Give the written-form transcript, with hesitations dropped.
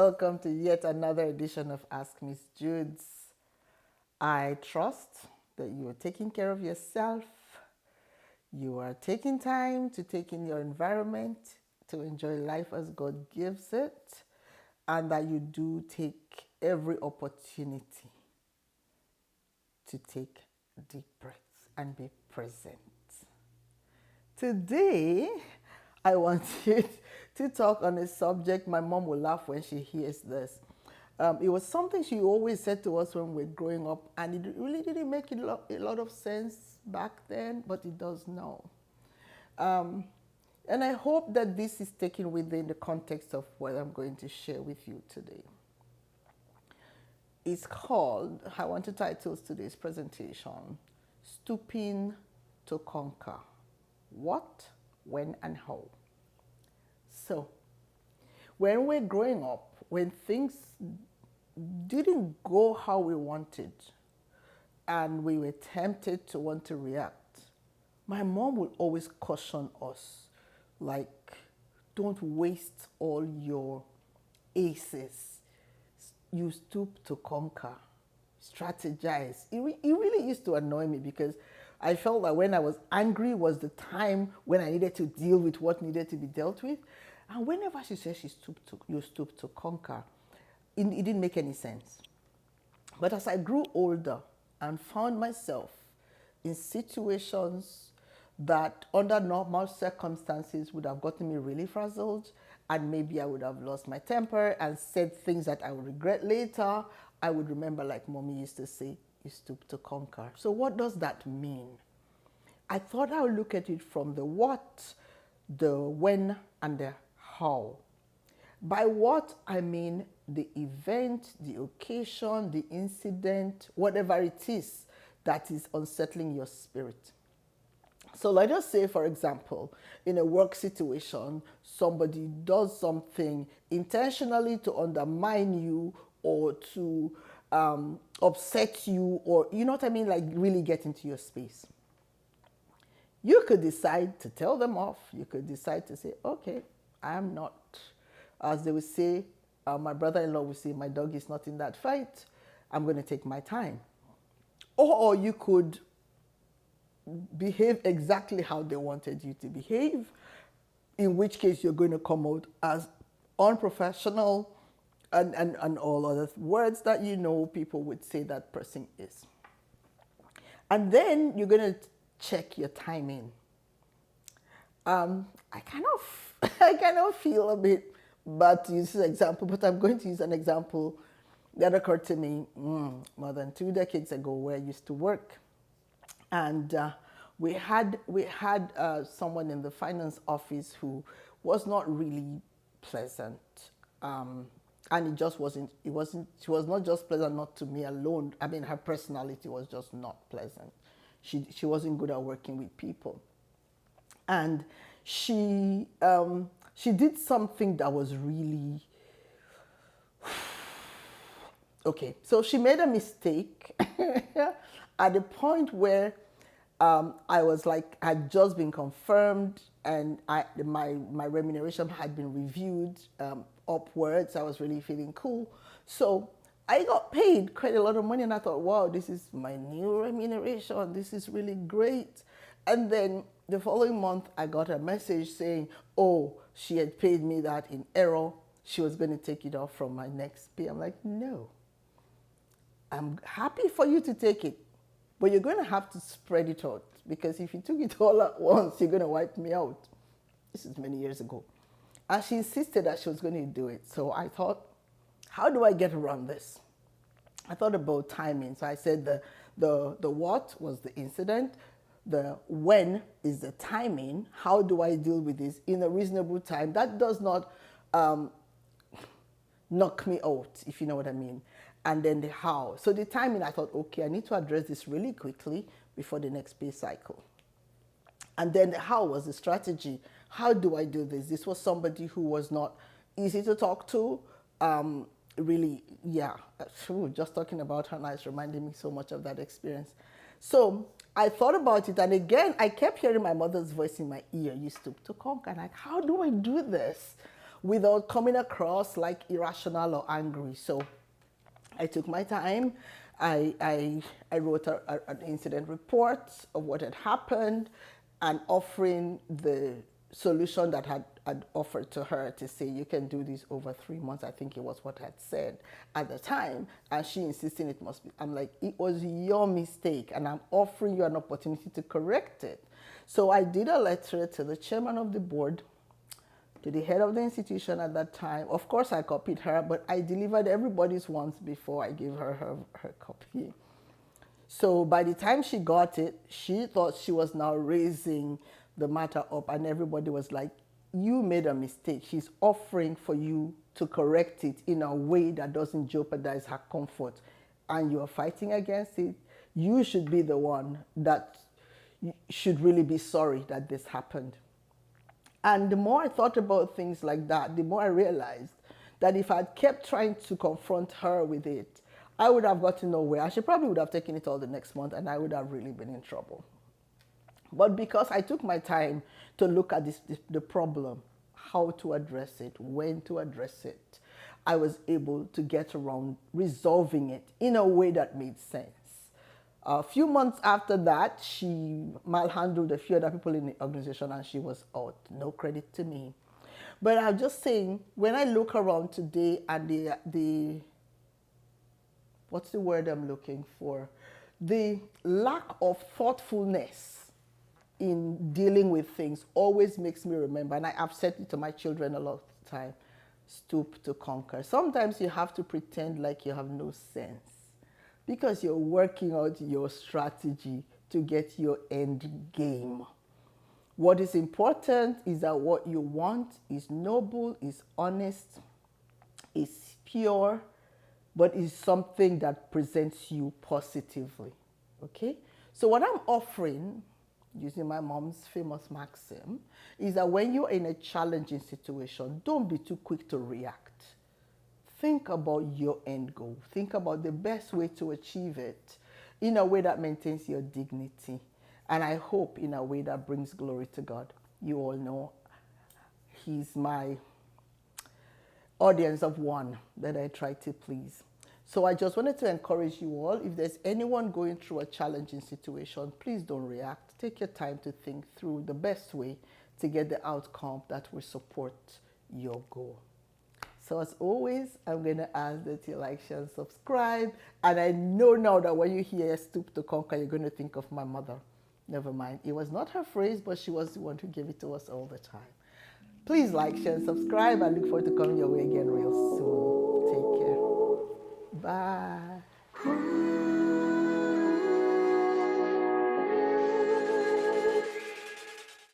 welcome to yet another edition of Ask Miss Judes. I trust that you are taking care of yourself, you are taking time to take in your environment, to enjoy life as God gives it, and that you do take every opportunity to take deep breaths and be present. Today, I wanted to talk on a subject. My mom will laugh when she hears this. It was something she always said to us when we were growing up, and it really didn't make a lot of sense back then, but it does now. Um, and I hope that this is taken within the context of what I'm going to share with you today. It's called, I want to title today's presentation, Stooping to Conquer. What, when, and how. So, when we're growing up, when things didn't go how we wanted, and we were tempted to want to react, my mom would always caution us, like, don't waste all your aces. You stoop to conquer, strategize. It really used to annoy me because I felt that when I was angry was the time when I needed to deal with what needed to be dealt with. And whenever she said you stoop to conquer, it didn't make any sense. But as I grew older and found myself in situations that under normal circumstances would have gotten me really frazzled, and maybe I would have lost my temper and said things that I would regret later, I would remember, like mommy used to say, you stoop to conquer. So what does that mean? I thought I would look at it from the what, the when, and the how. By what, I mean the event, the occasion, the incident, whatever it is that is unsettling your spirit. So let us say, for example, in a work situation, somebody does something intentionally to undermine you or to upset you, or you know what I mean, like really get into your space. You could decide to tell them off. You could decide to say, okay, I'm not, as they would say, my brother-in-law would say, my dog is not in that fight. I'm going to take my time. Or you could behave exactly how they wanted you to behave, in which case you're going to come out as unprofessional and all other words that you know people would say that person is. And then you're going to check your timing. I kind of I kind of feel a bit bad to use this example, but I'm going to use an example that occurred to me more than 2 decades ago, where I used to work. And we had someone in the finance office who was not really pleasant, and it just wasn't. It wasn't. She was not just pleasant, not to me alone. I mean, her personality was just not pleasant. She wasn't good at working with people, and she did something that was really okay. So she made a mistake at the point where I was like, had just been confirmed, and my remuneration had been reviewed upwards. I was really feeling cool. So I got paid quite a lot of money, and I thought, wow, this is my new remuneration. This is really great. And then the following month, I got a message saying, oh, she had paid me that in error. She was going to take it off from my next pay. I'm like, no. I'm happy for you to take it, but you're going to have to spread it out, because if you took it all at once, you're going to wipe me out. This is many years ago. And she insisted that she was going to do it. So I thought, how do I get around this? I thought about timing. So I said the what was the incident, the when is the timing. How do I deal with this in a reasonable time that does not knock me out, if you know what I mean? And then the how. So the timing, I thought, okay, I need to address this really quickly before the next pay cycle. And then the how was the strategy. How do I do this? This was somebody who was not easy to talk to. Really, yeah. Just talking about her now is reminding me so much of that experience. So I thought about it, and again, I kept hearing my mother's voice in my ear. You stoop to conquer. And like, how do I do this? without coming across like irrational or angry. So I took my time. I wrote an incident report of what had happened and offering the solution that had offered to her to say, you can do this over 3 months. I think it was what I had said at the time. And she insisting it must be. I'm like, it was your mistake and I'm offering you an opportunity to correct it. So I did a letter to the chairman of the board, to the head of the institution at that time. Of course, I copied her, but I delivered everybody's once before I gave her copy. So by the time she got it, she thought she was now raising the matter up, and everybody was like, you made a mistake. She's offering for you to correct it in a way that doesn't jeopardize her comfort, and you're fighting against it. You should be the one that should really be sorry that this happened. And the more I thought about things like that, the more I realized that if I'd kept trying to confront her with it, I would have gotten nowhere. She probably would have taken it all the next month and I would have really been in trouble. But because I took my time to look at the problem, how to address it, when to address it, I was able to get around resolving it in a way that made sense. A few months after that, she malhandled a few other people in the organization and she was out. No credit to me. But I'm just saying, when I look around today and the what's the word I'm looking for? The lack of thoughtfulness in dealing with things always makes me remember, and I've said it to my children a lot of the time, stoop to conquer. Sometimes you have to pretend like you have no sense, because you're working out your strategy to get your end game. What is important is that what you want is noble, is honest, is pure, but is something that presents you positively. Okay? So what I'm offering, using my mom's famous maxim, is that when you're in a challenging situation, don't be too quick to react. Think about your end goal. Think about the best way to achieve it in a way that maintains your dignity. And I hope in a way that brings glory to God. You all know He's my audience of one that I try to please. So I just wanted to encourage you all, if there's anyone going through a challenging situation, please don't react. Take your time to think through the best way to get the outcome that will support your goal. So as always, I'm going to ask that you like, share, and subscribe. And I know now that when you hear Stoop to Conquer, you're going to think of my mother. Never mind. It was not her phrase, but she was the one who gave it to us all the time. Please like, share, and subscribe. I look forward to coming your way again real soon.